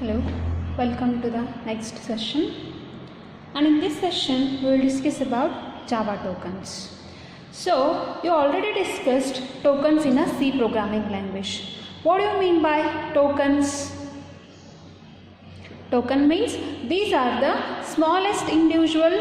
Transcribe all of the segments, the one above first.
Hello, welcome to the next session, and in this session we will discuss about Java tokens. So you already discussed tokens in a C programming language. What do you mean by tokens? Token means these are the smallest individual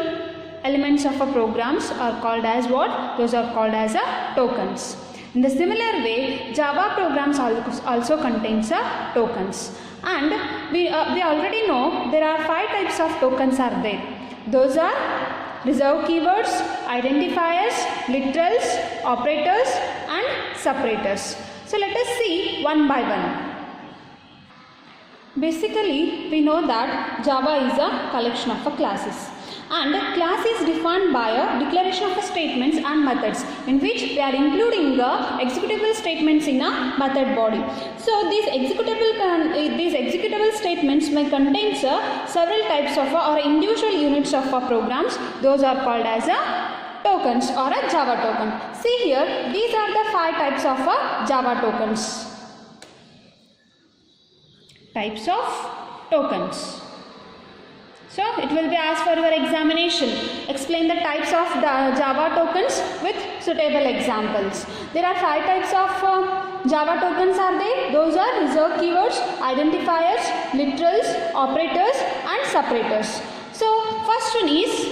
elements of a programs are called as what? Those are called as a tokens. In the similar way, Java programs also contains a tokens. And we already know there are 5 types of tokens are there. Those are reserved keywords, identifiers, literals, operators and separators. So let us see one by one. Basically, we know that Java is a collection of classes, and a class is defined by a declaration of statements and methods in which we are including the executable statements in a method body. So these executable statements may contain several types of or individual units of programs. Those are called as tokens or a Java token. See here, these are the 5 types of Java tokens. Types of tokens. So it will be asked for your examination. Explain the types of the Java tokens with suitable examples. There are 5 types of Java tokens are there. Those are reserved keywords, identifiers, literals, operators and separators. So first one is,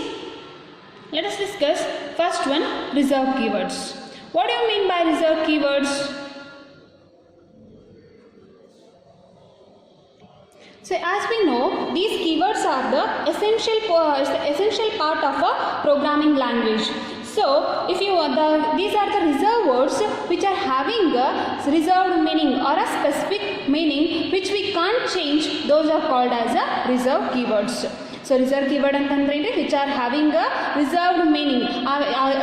let us discuss first one, reserved keywords. What do you mean by reserved keywords? So as we know, these keywords are the essential part of a programming language. So if you these are the reserved words which are having a reserved meaning or a specific meaning which we can't change. Those are called as a reserved keywords. So reserved keyword antandre which are having a reserved meaning.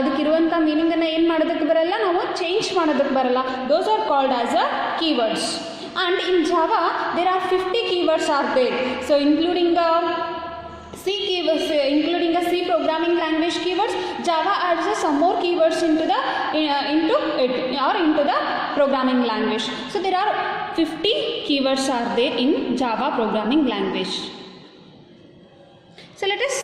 Adukiruvanta meaning anna ಏನು ಮಾಡೋದಕ್ಕೆ ಬರಲ್ಲ, ನಾವು change ಮಾಡೋದಕ್ಕೆ ಬರಲ್ಲ. Those are called as a keywords. And in Java there are 50 keywords are there. So including the C keywords, including the C programming language keywords, Java adds some more keywords into the programming language. So there are 50 keywords are there in Java programming language. So let us,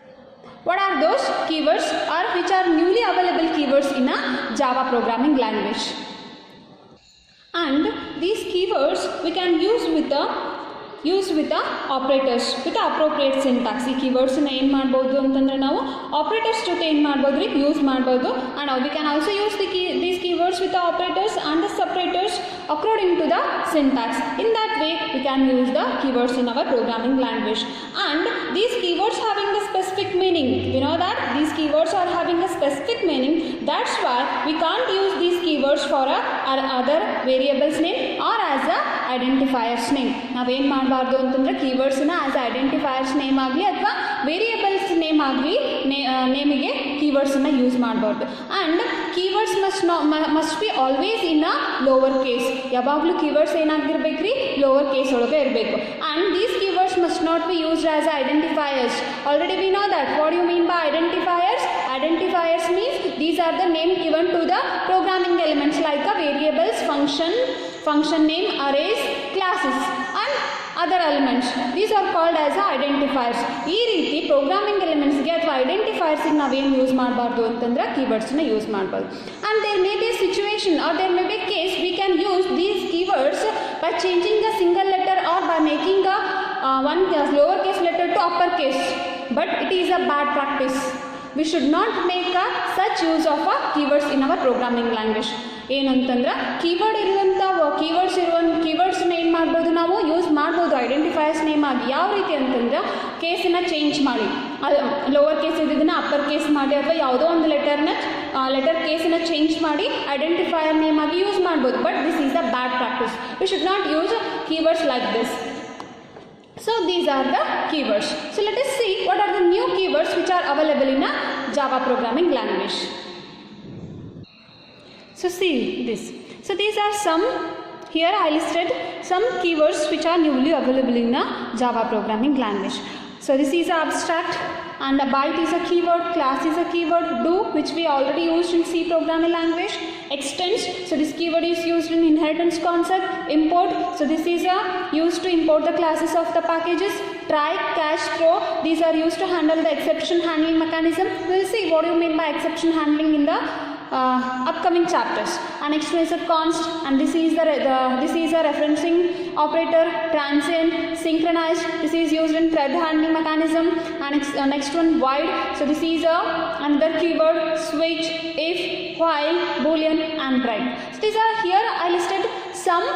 what are those keywords or which are newly available keywords in a Java programming language? And these keywords we can use with the operators with the appropriate syntax. ಈ keywords ನ ಏನು ಮಾಡಬಹುದು ಅಂತಂದ್ರೆ ನಾವು operators ಜೊತೆ ಏನು ಮಾಡಬಹುದ್ರಿ, use ಮಾಡಬಹುದು. And we can also use these keywords with the operators and the separators according to the syntax. In that way we can use the keywords in our programming language. And these keywords having a specific meaning, we know that these keywords are having a specific meaning. That's why we can't use these keywords for other variables name or as a identifiers name. ನಾವೇನು ಮಾಡಬಾರ್ದು ಅಂತಂದ್ರೆ keywords ನ as identifiers name ಆಗಲಿ ಅಥವಾ variables name ಆಗಲಿ ನೇಮಿಗೆ keywords ನ use ಮಾಡಬಾರ್ದು. And keywords must be always in a lower case. ಯಾವಾಗಲೂ ಕೀವರ್ಡ್ಸ್ ಏನಾಗಿರ್ಬೇಕ್ರಿ, ಲೋವರ್ ಕೇಸ್ ಒಳಗೆ ಇರಬೇಕು. And these keywords must not be used as identifiers. Already we know that. What do you mean by identifiers? Identifiers means these are the name given to the programming elements like variables, function name, arrays, classes and other elements. These are called as identifiers. ಈ ರೀತಿ programming ಎಲಿಮೆಂಟ್ಸ್ಗೆ ಅಥವಾ ಐಡೆಂಟಿಫೈರ್ಸ್ಗೆ ನಾವೇನು use ಮಾಡಬಾರ್ದು ಅಂತಂದ್ರೆ ಕೀವರ್ಡ್ಸ್ನ use ಮಾಡಬಾರ್ದು. And there may be a situation or there may be a case we can use these keywords by changing a single letter or by making one lower case letter to upper case. But it is a bad practice. We should not make such use of keywords in our programming language. ಏನಂತಂದ್ರೆ ಕೀವರ್ಡ್ಸ್ನ ಏನು ಮಾಡ್ಬೋದು, ನಾವು use ಮಾಡ್ಬೋದು identifiers name ಆಗಿ. ಯಾವ ರೀತಿ ಅಂತಂದ್ರೆ ಕೇಸನ್ನ change ಮಾಡಿ, ಲೋವರ್ ಕೇಸ್ ಇದ್ದಿದ್ದನ್ನ ಅಪ್ಪರ್ ಕೇಸ್ ಮಾಡಿ ಅಥವಾ ಯಾವುದೋ ಒಂದು ಲೆಟರ್ ಕೇಸನ್ನ ಚೇಂಜ್ ಮಾಡಿ ಐಡೆಂಟಿಫೈಯರ್ ನೇಮ್ ಆಗಿ ಯೂಸ್ ಮಾಡ್ಬೋದು. But this is a bad practice. We should not use keywords like this. So these are the keywords. So let us see what are the new keywords which are available in a Java programming language. So see this. So these are some, here I listed some keywords which are newly available in a Java programming language. So this is abstract, and a byte is a keyword, class is a keyword, do, which we already used in C programming language, extends, so this keyword is used in inheritance concept, import, so this is used to import the classes of the packages, try, catch, throw, these are used to handle the exception handling mechanism. We will see what you mean by exception handling in the upcoming chapters. And next one is a const, and this is a referencing operator, transient, synchronized, this is used in thread handling mechanism. And next one void, so this is another keyword, switch, if, while, boolean and write. So these are, here I listed some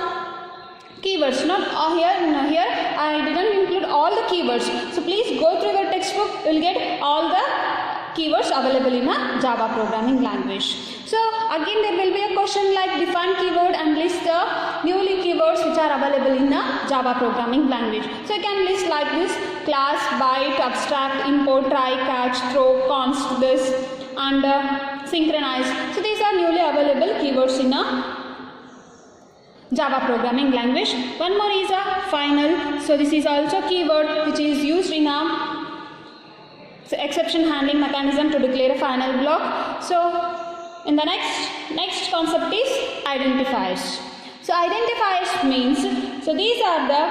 keywords, not here I didn't include all the keywords. So please go through the textbook, you will get all the keywords available in a Java programming language. So again there will be a question like define keyword and list the newly keywords which are available in a Java programming language. So you can list like this: class, byte, abstract, import, try, catch, throw, const, this, and synchronize. So these are newly available keywords in a Java programming language. One more is a final. So this is also keyword which is used in a exception handling mechanism to declare a final block. So in the next concept is identifiers. So identifiers means, so these are the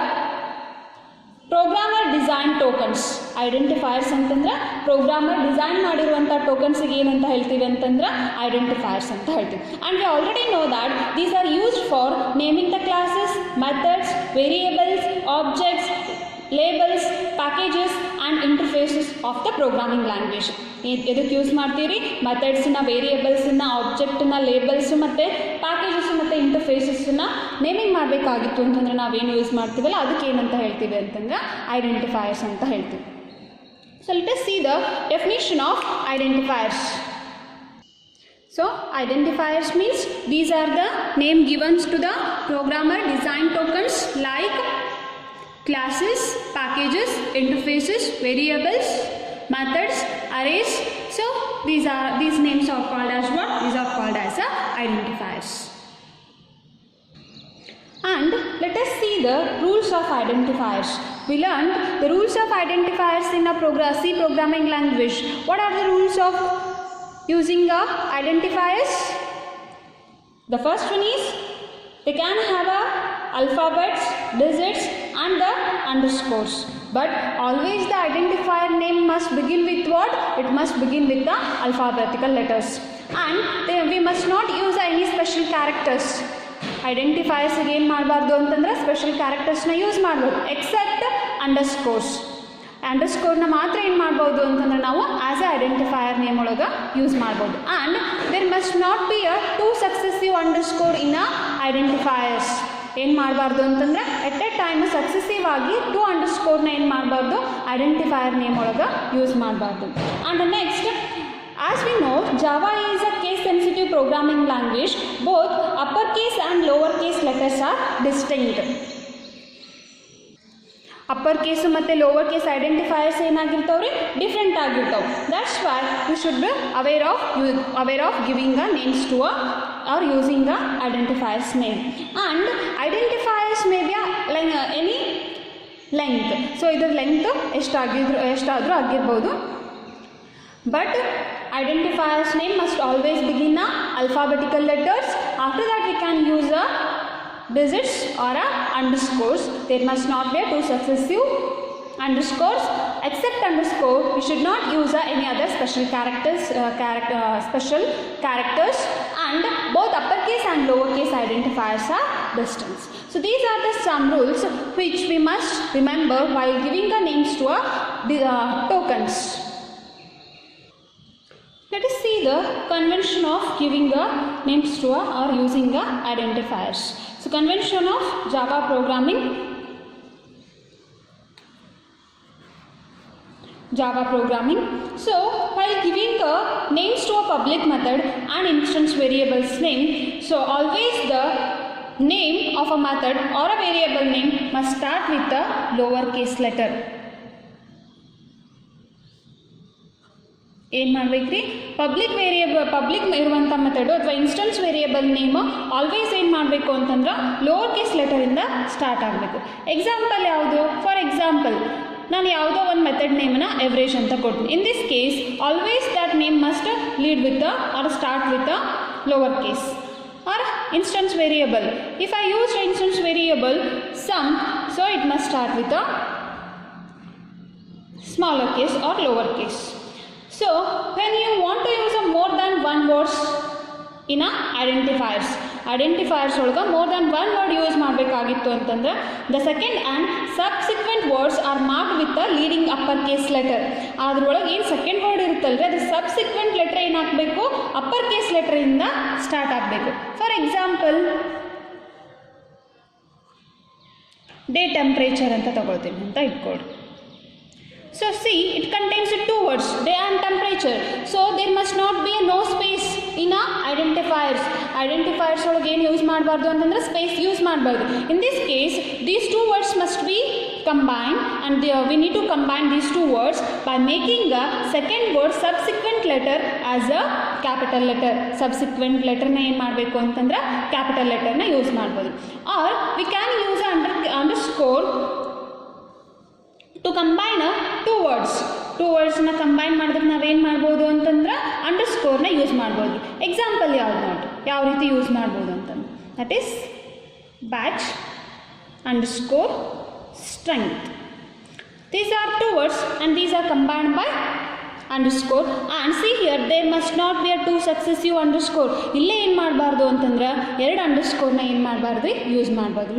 programmer design tokens. Identifiers ಅಂತಂದ್ರೆ programmer design ಮಾಡಿರುವಂತ tokens ಗೆ ಏನಂತ ಹೇಳ್ತೀವಿ ಅಂತಂದ್ರೆ identifiers ಅಂತ ಹೇಳ್ತೀವಿ. And we already know that these are used for naming the classes, methods, variables, objects, labels, packages and interfaces of the programming language. ಇದಕ್ಕೆ use ಮಾಡ್ತೀರಿ ಮೆಥಡ್ಸ್ನ, ವೇರಿಯೇಬಲ್ಸ್ನ, ಆಬ್ಜೆಕ್ಟ್ನ, ಲೇಬಲ್ಸ್ ಮತ್ತು ಪ್ಯಾಕೇಜಸ್ ಮತ್ತು ಇಂಟರ್ಫೇಸಸ್ನ ನೇಮಿಂಗ್ ಮಾಡಬೇಕಾಗಿತ್ತು ಅಂತಂದರೆ ನಾವೇನು ಯೂಸ್ ಮಾಡ್ತೀವಲ್ಲ ಅದಕ್ಕೆ ಏನಂತ ಹೇಳ್ತೀವಿ ಅಂತಂದ್ರೆ ಐಡೆಂಟಿಫೈಯರ್ಸ್ ಅಂತ ಹೇಳ್ತೀವಿ. So let us see the definition of identifiers. So identifiers means these are the name given to the programmer design tokens like classes, packages, interfaces, variables, methods, arrays. So these names are called as what? These are called as identifiers. And let us see the rules of identifiers. We learned the rules of identifiers in a C programming language. What are the rules of using identifiers? The first one is they can have alphabets, digits and the underscores, but always the identifier name must begin with what? It must begin with the alphabetical letters, and we must not use any special characters. Identifiers again ಮಾಡಬಾರ್ದು ಅಂತಂದ್ರೆ special ಕ್ಯಾರೆಕ್ಟರ್ಸ್ನ use ಮಾಡ್ಬೋದು except underscores. ಅಂಡರ್ಸ್ಕೋರ್ನ ಮಾತ್ರ ಏನು ಮಾಡ್ಬೋದು ಅಂತಂದ್ರೆ ನಾವು ಆಸ್ ಎ ಐಡೆಂಟಿಫೈಯರ್ ನೇಮ್ ಒಳಗೆ ಯೂಸ್ ಮಾಡ್ಬೋದು. And there must not be a two successive underscore in a identifiers. ಏನು ಮಾಡಬಾರ್ದು ಅಂತಂದರೆ ಎಟ್ ಎ ಟೈಮ್ ಸಕ್ಸೆಸಿವ್ ಆಗಿ ಟೂ ಅಂಡರ್ಸ್ಕೋರ್ನ ಏನು ಮಾಡಬಾರ್ದು ಐಡೆಂಟಿಫೈಯರ್ ನೇಮ್ ಒಳಗೆ ಯೂಸ್ ಮಾಡಬಾರ್ದು. And next, as we know, Java is a case sensitive programming language. Both uppercase and lowercase letters are distinct. Upper case ಮತ್ತು ಲೋವರ್ ಕೇಸ್ ಐಡೆಂಟಿಫೈಯರ್ಸ್ ಏನಾಗಿರ್ತಾವ್ರಿ different ಆಗಿರ್ತಾವೆ. That's why you should be aware of giving a names to are using a identifiers name. And identifiers may be any length. So ಇದ್ರ length ಎಷ್ಟಾದರೂ ಆಗಿರ್ಬೋದು. But identifiers name must always begin alphabetical letters. After that we can use digits or underscores. There must not be two successive underscores. Except underscore, we should not use any other special characters. And both uppercase and lowercase identifiers are distinct. So these are the some rules which we must remember while giving the names to tokens. Let us see the convention of giving names to or using identifiers. So convention of Java programming. So while giving names to a public method and instance variables name, so always the name of a method or a variable name must start with the lowercase letter. ಏನು ಮಾಡಬೇಕ್ರಿ, public ಇರುವಂಥ method ಅಥವಾ instance variable name always ಏನು ಮಾಡಬೇಕು ಅಂತಂದ್ರೆ lower case ಲೆಟರಿಂದ start ಆಗಬೇಕು. Example ಯಾವುದು? ಫಾರ್ ಎಕ್ಸಾಂಪಲ್ ನಾನು ಯಾವುದೋ ಒಂದು ಮೆಥಡ್ ನೇಮನ್ನ ಎವರೇಜ್ ಅಂತ ಕೊಡ್ತೀನಿ. In this case always that name must lead with or start with lower case or instance variable. If I use instance variable sum, so it must start with a smaller case or lower case. So when you want to use a more than one words in a identifiers ಒಳಗೆ more than one word use ಮಾಡಬೇಕಾಗಿತ್ತು ಅಂತಂದ್ರೆ the second and subsequent words are marked with the leading upper case letter. ಅದ್ರೊಳಗೆ ಏನು second word ಇರುತ್ತಲ್ರಿ ಅದು subsequent letter ಏನು ಹಾಕಬೇಕು, upper case letter ಇಂದ start ಆಗಬೇಕು. ಫಾರ್ ಎಕ್ಸಾಂಪಲ್ ಡೇ ಟೆಂಪ್ರೇಚರ್ ಅಂತ ತಗೊಳ್ತೀನಿ ಅಂತ ಇಟ್ಕೊಳ್ರಿ. So see, it contains two words, day and temperature. So there must not be a no space in a identifiers. Identifiers ಒಳಗೆ ಏನು use ಮಾಡಬಾರ್ದು ಅಂತಂದ್ರೆ ಸ್ಪೇಸ್ ಯೂಸ್ ಮಾಡಬಾರ್ದು. In this case, these two words must be combined and we need to combine these two words by making the second word subsequent letter as a capital letter. Subsequent letter ನ ಏನು ಮಾಡಬೇಕು ಅಂತಂದ್ರೆ capital letter ನ use ಮಾಡ್ಬೋದು. Or we can use underscore to combine two wordsನ combine ಮಾಡಿದ್ರೆ ನಾವೇನು ಮಾಡ್ಬೋದು ಅಂತಂದ್ರೆ ಅಂಡರ್ಸ್ಕೋರ್ನ ಯೂಸ್ ಮಾಡ್ಬೋದು. ಎಕ್ಸಾಂಪಲ್ ಯಾವ್ದು ನೋಡಿ ಯಾವ ರೀತಿ ಯೂಸ್ ಮಾಡ್ಬೋದು ಅಂತಂದ್ರೆ that is batch underscore strength. These are two words and these are combined by underscore and see here there must not be a two successive underscore. ಇಲ್ಲೇ ಏನು ಮಾಡಬಾರ್ದು ಅಂತಂದ್ರೆ ಎರಡು ಅಂಡರ್ಸ್ಕೋರ್ನ ಏನು ಮಾಡಬಾರ್ದು ಯೂಸ್ ಮಾಡಬಾರ್ದು.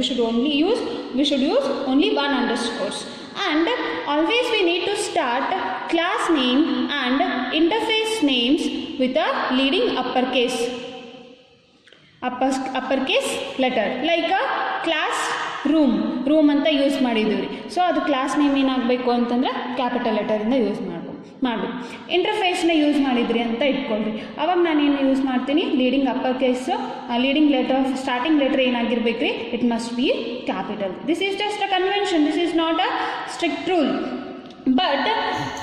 we should use only one underscores. And always we need to start class name and interface names with a leading uppercase letter like a class room ಅಂತ use ಮಾಡಿದ್ದೀವಿ. ಸೊ ಅದು ಕ್ಲಾಸ್ ನೇಮ್ ಏನಾಗಬೇಕು ಅಂತಂದ್ರೆ capital ಲೆಟರಿಂದ use ಮಾಡಬೇಕು. ಇಂಟರ್ಫೇಸ್ನ use ಮಾಡಿದ್ರಿ ಅಂತ ಇಟ್ಕೊಂಡ್ರಿ, ಅವಾಗ ನಾನೇನು ಯೂಸ್ ಮಾಡ್ತೀನಿ leading upper case, leading letter starting letter ಏನಾಗಿರ್ಬೇಕು ರೀ it must be capital. This is just a convention, this is not a strict rule. But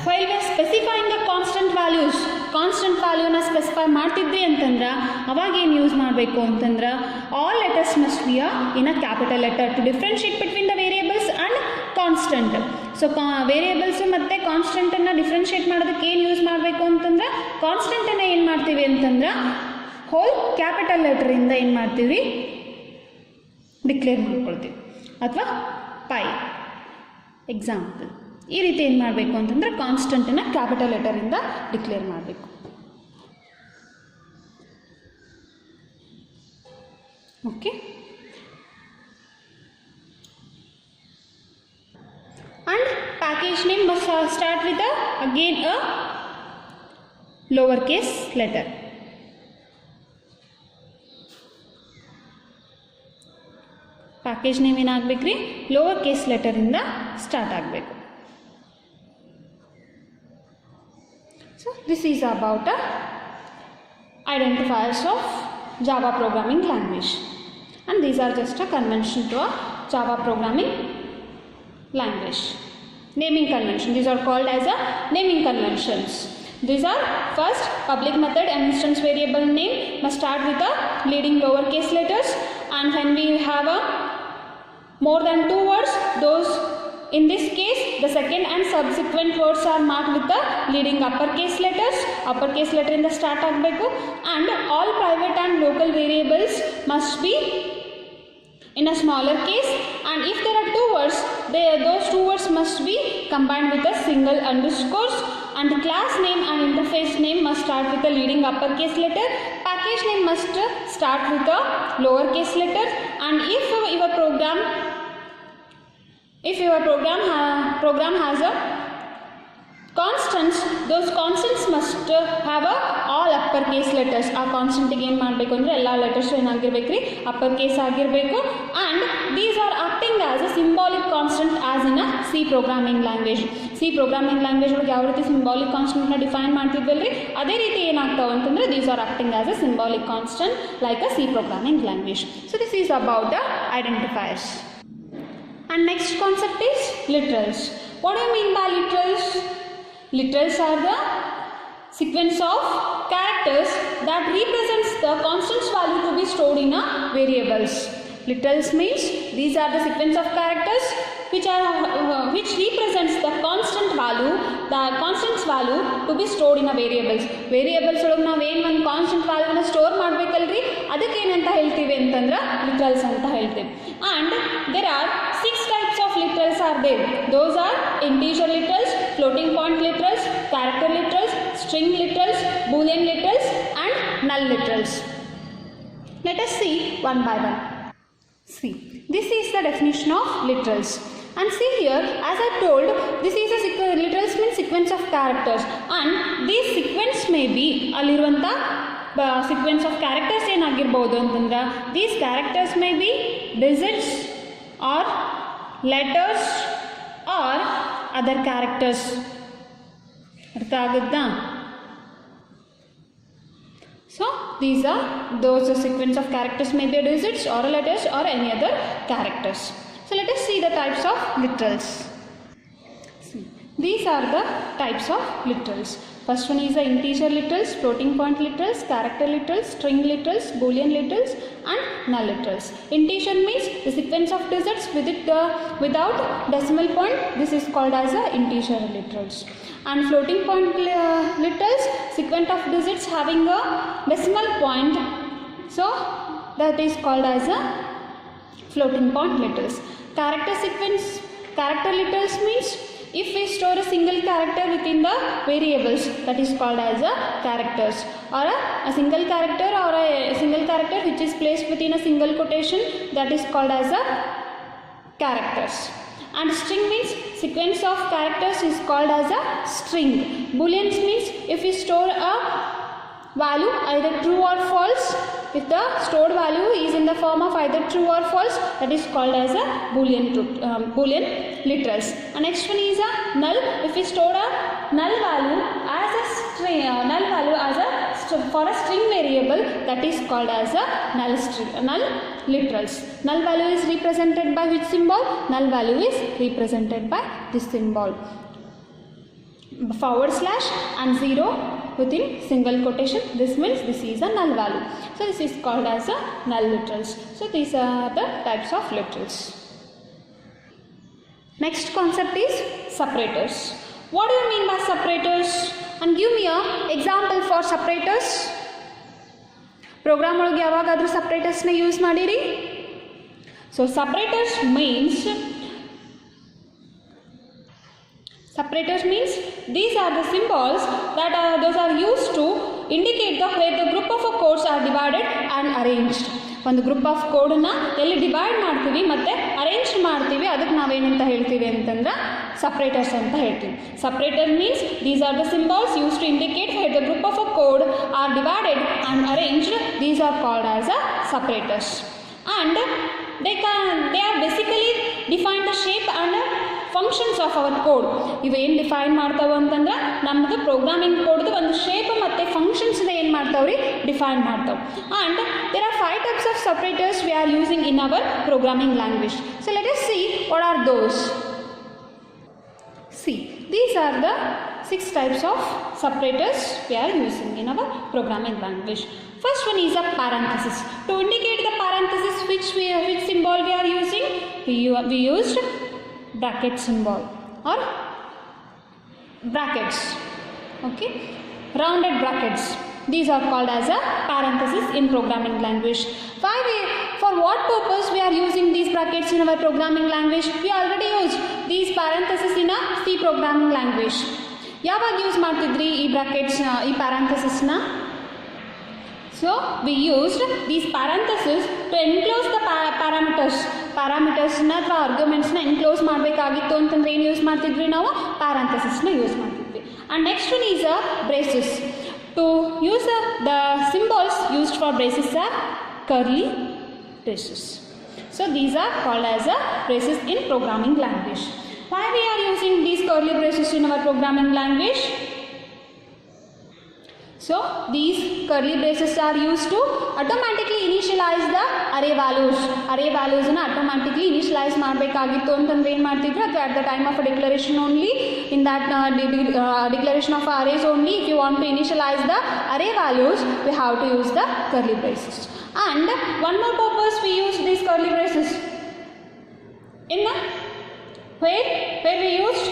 while we specifying the constant ವ್ಯಾಲ್ಯೂನ specify ಮಾಡ್ತಿದ್ದೆ ಅಂತಂದ್ರೆ ಅವಾಗ ಏನು ಯೂಸ್ ಮಾಡಬೇಕು ಅಂತಂದ್ರೆ all letters must be in a capital letter to differentiate between the variables and constant. So variables ಮತ್ತು ಕಾನ್ಸ್ಟೆಂಟನ್ನು differentiate ಮಾಡೋದಕ್ಕೆ ಏನು ಯೂಸ್ ಮಾಡಬೇಕು ಅಂತಂದ್ರೆ ಕಾನ್ಸ್ಟೆಂಟನ್ನು ಏನು ಮಾಡ್ತೀವಿ ಅಂತಂದ್ರೆ ಹೋಲ್ ಕ್ಯಾಪಿಟಲ್ ಲೆಟರಿಂದ ಏನು ಮಾಡ್ತೀವಿ ಡಿಕ್ಲೇರ್ ಮಾಡ್ಕೊಳ್ತೀವಿ ಅಥವಾ ಪೈ ಎಕ್ಸಾಂಪಲ್. ಈ ರೀತಿ ಏನು ಮಾಡಬೇಕು ಅಂತಂದರೆ ಕಾನ್ಸ್ಟೆಂಟನ್ನು ಕ್ಯಾಪಿಟಲ್ ಲೆಟರಿಂದ ಡಿಕ್ಲೇರ್ ಮಾಡಬೇಕು. Okay, and package name must start with again a lower case letter. Package name ಏನಾಗಬೇಕು ರೀ ಲೋವರ್ ಕೇಸ್ ಲೆಟರಿಂದ ಸ್ಟಾರ್ಟ್ ಆಗಬೇಕು. So this is about identifiers of Java programming language, and these are just a convention to a Java programming language. Naming convention, these are called as a naming conventions. These are first public method and instance variable name must start with a leading lower case letters, and when we have a more than two words, those in this case the second and subsequent words are marked with the leading uppercase letter in the start ಆಗಬೇಕು. and all private and local variables must be in a smaller case, and if there are two words those two words must be combined with a single underscores, and the class name and interface name must start with a leading uppercase letter. Package name must start with a lowercase letter, and if your program has a constants, those constants must have all upper case letters. ಆ ಕಾನ್ಸ್ಟೆಂಟಿಗೆ ಏನು ಮಾಡಬೇಕು ಅಂದರೆ ಎಲ್ಲ letters ಏನಾಗಿರ್ಬೇಕು ರೀ upper case ಆಗಿರಬೇಕು. And these are acting as a symbolic constant as in a C programming language. C programming language ಒಳಗೆ ಯಾವ ರೀತಿ ಸಿಂಬಾಲಿಕ್ ಕಾನ್ಸ್ಟೆಂಟ್ನ ಡಿಫೈನ್ ಮಾಡ್ತಿದ್ವಲ್ರಿ ಅದೇ ರೀತಿ ಏನಾಗ್ತಾವೆ ಅಂತಂದರೆ these are acting as a symbolic constant like a C programming language. So this is about the identifiers. And next concept is literals. What do you mean by literals? Literals are the sequence of characters that represents the constants value to be stored in a variables. Literals means these are the sequence of characters which represents the value, the constants value to be stored in a variables. Variables ಒಳಗೆ ನಾವು ಏನು ಒಂದು constant ವ್ಯಾಲ್ಯೂನ store ಮಾಡಬೇಕಲ್ರಿ, ಅದಕ್ಕೆ ಏನಂತ ಹೇಳ್ತೀವಿ ಅಂತಂದ್ರೆ literals ಅಂತ ಹೇಳ್ತೀವಿ. And there are 6 types of literals are there. Those are integer literals, floating point literals, character literals, string literals, boolean literals and null literals. Let us see one by one. See, this is the definition of literals. And see here, as I told, this is a literals means sequence of characters, and these sequence may be ಅಲ್ಲಿರುವಂಥ sequence of characters ಏನಾಗಿರ್ಬೋದು ಅಂತಂದ್ರೆ, these characters may be digits or letters or other characters. ಅರ್ಥ ಆಗುತ್ತಾ? So these are those sequence of characters may be digits or letters or any other characters. So let us see the types of literals. See, these are the types of literals. First one is the integer literals, floating point literals, character literals, string literals, boolean literals and null literals. Integer means the sequence of digits without decimal point. This is called as the integer literals. And floating point literals, sequence of digits having a decimal point, so that is called as a floating point literals. Character literals means if we store a single character within the variables, that is called as a characters, or a single character or a single character which is placed within a single quotation, that is called as a characters. And string means sequence of characters is called as a string. Booleans means if we store a value either true or false, if the stored value is in the form of either true or false, that is called as a boolean literals. And next one is a null. If we store a null value as a string, for a string variable, that is called as a null literals. Null value is represented by which symbol? Null value is represented by this symbol, / and 0 within single quotation. This means this is a null value. So this is called as a null literals. So these are the types of literals. Next concept is separators. What do you mean by separators? And give me a example for separators. Program ಒಳಗೆ ಯಾವಾಗಾದರೂ separators ನ use ಮಾಡಿರಿ? So separators means these are the symbols that those are used to indicate where the group of codes are divided and arranged. ಒಂದು group of ಕೋಡನ್ನು ಎಲ್ಲಿ divide ಮಾಡ್ತೀವಿ ಮತ್ತು arrange ಮಾಡ್ತೀವಿ, ಅದಕ್ಕೆ ನಾವೇನಂತ ಹೇಳ್ತೀವಿ ಅಂತಂದ್ರೆ ಸಪ್ರೇಟರ್ಸ್ ಅಂತ ಹೇಳ್ತೀವಿ. Separator means these are the symbols use to indicate where the group of code are divided and arranged. These are called as a separators. And they are basically define the shape and functions of our code. ಇವೇನು define ಮಾಡ್ತಾವೆ ಅಂತಂದ್ರೆ ನಮ್ಮದು programming ಕೋಡ್ದು ಒಂದು shape ಮತ್ತು ಫಂಕ್ಷನ್ಸ್ನ ಏನು ಮಾಡ್ತಾವ್ರಿ define ಮಾಡ್ತಾವೆ. And there are 5 types of separators we are using in our programming language. So let us see what are those. See, these are the 6 types of separators we are using in our programming language. First one is a parenthesis. To indicate the parenthesis, which symbol we are using? We used bracket symbol or brackets. Okay, rounded brackets. These are called as a parenthesis in programming language. For what purpose we are using these brackets in our programming language? We already used these parenthesis in a C programming language. ಯಾವಾಗ use ಮಾಡ್ತಿದ್ರಿ ಈ brackets ಈ ಪ್ಯಾರಂಥೆಸಿಸ್ನ? So we used these parentheses to enclose the ಪ್ಯಾರಾಮೀಟರ್ಸ್ನ ಅಥವಾ ಆರ್ಗ್ಯುಮೆಂಟ್ಸ್ನ enclose ಮಾಡಬೇಕಾಗಿತ್ತು ಅಂತಂದ್ರೆ ಏನು use ಮಾಡ್ತಿದ್ವಿ ನಾವು? ಪ್ಯಾರಂಥೆಸಿಸ್ನ ಯೂಸ್ ಮಾಡ್ತಿದ್ವಿ. And next one is a braces. To use the symbols used for braces are curly braces. So these are called as a braces in programming language. Why we are using these curly braces in our programming language? So these curly braces are used to automatically initialize the array values. Array values na automatically initialize ಮಾಡಬೇಕಾಗಿತ್ತು ಅಂತಂದ್ರೆ ಏನು ಮಾಡ್ತಿದ್ರು? ಅಥವಾ at the time of a declaration only, in that declaration of arrays only, if you want to initialize the array values, we have to use the curly braces. And one more purpose we use these curly braces. In where we used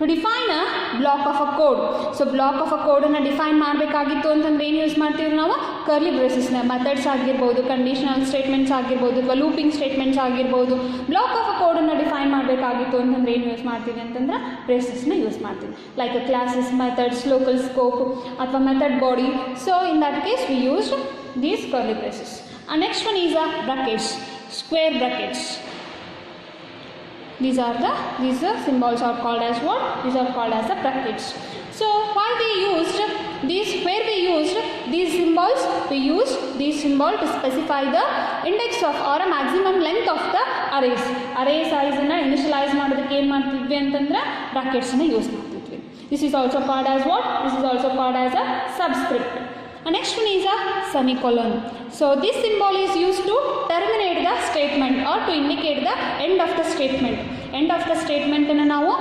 to define a block of a code. So block of a ಕೋಡನ್ನು define ಮಾಡಬೇಕಾಗಿತ್ತು ಅಂತಂದರೆ ಏನು use ಮಾಡ್ತೀವಿ ನಾವು? Curly ಬ್ರೇಸಸ್ನ. Methods ಆಗಿರ್ಬೋದು, conditional statements ಆಗಿರ್ಬೋದು, ಅಥವಾ ಲೂಪಿಂಗ್ ಸ್ಟೇಟ್ಮೆಂಟ್ಸ್ ಆಗಿರ್ಬೋದು. ಬ್ಲಾಕ್ ಆಫ್ ಅ ಕೋಡನ್ನು ಡಿಫೈನ್ ಮಾಡಬೇಕಾಗಿತ್ತು ಅಂತಂದರೆ ಏನು ಯೂಸ್ ಮಾಡ್ತೀವಿ ಅಂತಂದ್ರೆ ಬ್ರೇಸಸ್ನ ಯೂಸ್ ಮಾಡ್ತೀವಿ. Like classes, methods, local scope ಅಥವಾ method body. So in that case we used these curly braces. And next one is brackets, square brackets. These symbols are called as what? These are called as the brackets. So why we used these? Where we used these symbols? We used these symbol to specify the index of or a maximum length of the arrays. Array size na initialize ಮಾಡೋದಕ್ಕೆ ಏನು ಮಾಡ್ತಿದ್ವಿ ಅಂತಂದ್ರೆ brackets ನ use ಮಾಡ್ತಿದ್ವಿ. This is also called as what? This is also called as a subscript. And next one is a semicolon. So this symbol is used to terminate the statement or to indicate the end of the statement. End of the statement ಅನ್ನು ನಾವು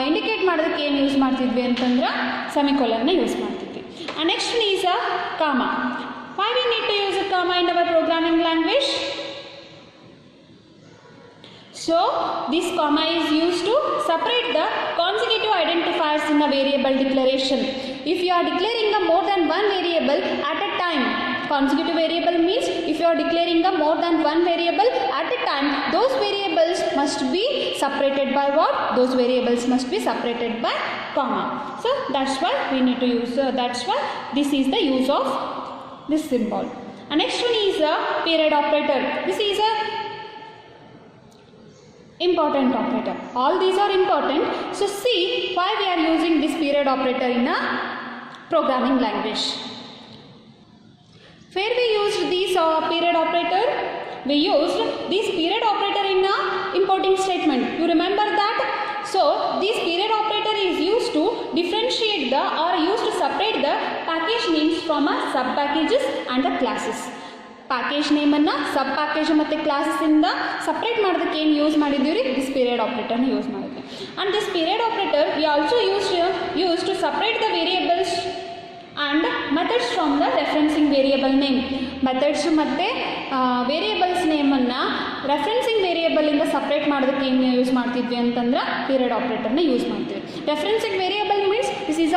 indicate ಮಾಡೋದಕ್ಕೆ ಏನು use ಮಾಡ್ತಿದ್ವಿ ಅಂತಂದ್ರೆ ಸೆಮಿಕೋಲನ್ನ use ಮಾಡ್ತಿದ್ವಿ. And next one is a comma. Why we need to use a comma in our programming language? So this comma is used to separate the consecutive identifiers in a variable declaration. If you are declaring a more than one variable at a time, consecutive variable means if you are declaring a more than one variable at a time, those variables must be separated by what? Those variables must be separated by comma. So that's why we need to use, that's why this is the use of this symbol. And next one is a period operator. This is a important operator. All these are important. So see why we are using this period operator in a programming language. Where we used this period operator? We used this period operator in a importing statement. You remember that? So this period operator is used to differentiate the or used to separate the package names from a sub packages and the classes. Package ನೇಮನ್ನು sub package ಮತ್ತು ಕ್ಲಾಸಸ್ಸಿಂದ separate ಮಾಡೋದಕ್ಕೆ ಏನು use ಮಾಡಿದ್ದೀವಿ ರೀ? This period ಆಪ್ರೇಟರ್ನ use ಮಾಡಿದ್ವಿ. And this period operator we also use to separate the variables and methods from the referencing variable name. Methods ಮತ್ತು ವೇರಿಯೇಬಲ್ಸ್ ನೇಮನ್ನು ರೆಫರೆನ್ಸಿಂಗ್ ವೇರಿಯೇಬಲಿಂದ ಸಪ್ರೇಟ್ ಮಾಡೋದಕ್ಕೆ ಏನು ಯೂಸ್ ಮಾಡ್ತಿದ್ವಿ ಅಂತಂದ್ರೆ ಪೀರಿಯಡ್ ಆಪ್ರೇಟರ್ನ ಯೂಸ್ ಮಾಡ್ತೀವಿ. Referencing variable means this is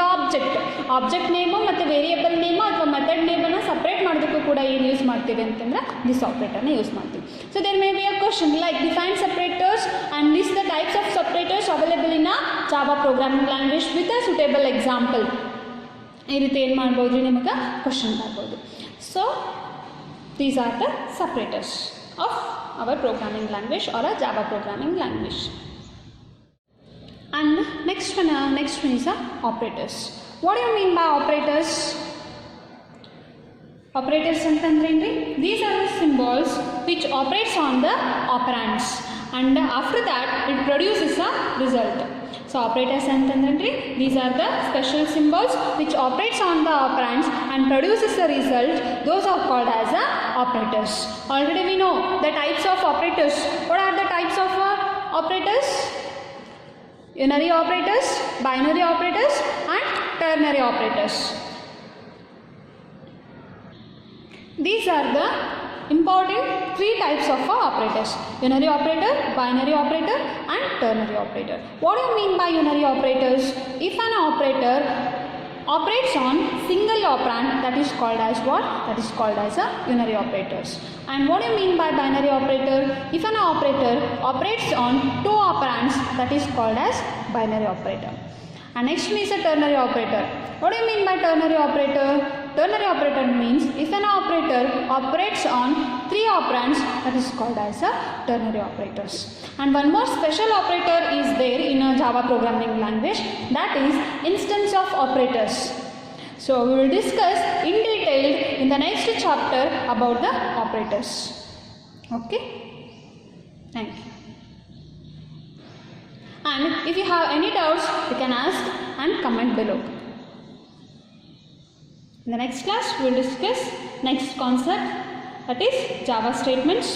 object name ಮತ್ತು ವೇರಿಯೇಬಲ್ ನೇಮು ಅಥವಾ ಮೆಥಡ್ ನೇಮನ್ನು ಸಪ್ರೇಟ್ ಮಾಡೋದಕ್ಕೂ ಕೂಡ ಏನು ಯೂಸ್ ಮಾಡ್ತೀವಿ ಅಂತಂದ್ರೆ ದಿಸ್ ಆಪ್ರೇಟರ್ನ ಯೂಸ್ ಮಾಡ್ತೀವಿ. So there may be a question like define separators and list the types of separators available in a Java programming language with a suitable example. ಈ ರೀತಿ ಏನು ಮಾಡ್ಬೋದು ರೀ? ನಿಮಗೆ ಕ್ವಶನ್ ಮಾಡ್ಬೋದು. So these are the separators of our programming language or a Java programming language. And next one is operators. What do you mean by operators? Operators antandre these are the symbols which operates on the operands and after that it produces a result. So operators antandre these are the special symbols which operates on the operands and produces a result. Those are called as operators. Already we know the types of operators. What are the types of operators? Unary operators, binary operators and ternary operators. These are the important three types of operators: unary operator, binary operator and ternary operator. What do you mean by unary operators? If an operator operates on single operand, that is called as what? That is called as a unary operators. And what do you mean by binary operator? If an operator operates on two operands, that is called as binary operator. And next one is a ternary operator. What do you mean by ternary operator? Ternary operator means if an operator operates on three operands, that is called as a ternary operators. And one more special operator is there in a Java programming language, that is instance of operators. So we will discuss in detail in the next chapter about the operators. Okay? Thank you. And if you have any doubts, you can ask and comment below. In the next class, we will discuss next concept, that is Java statements.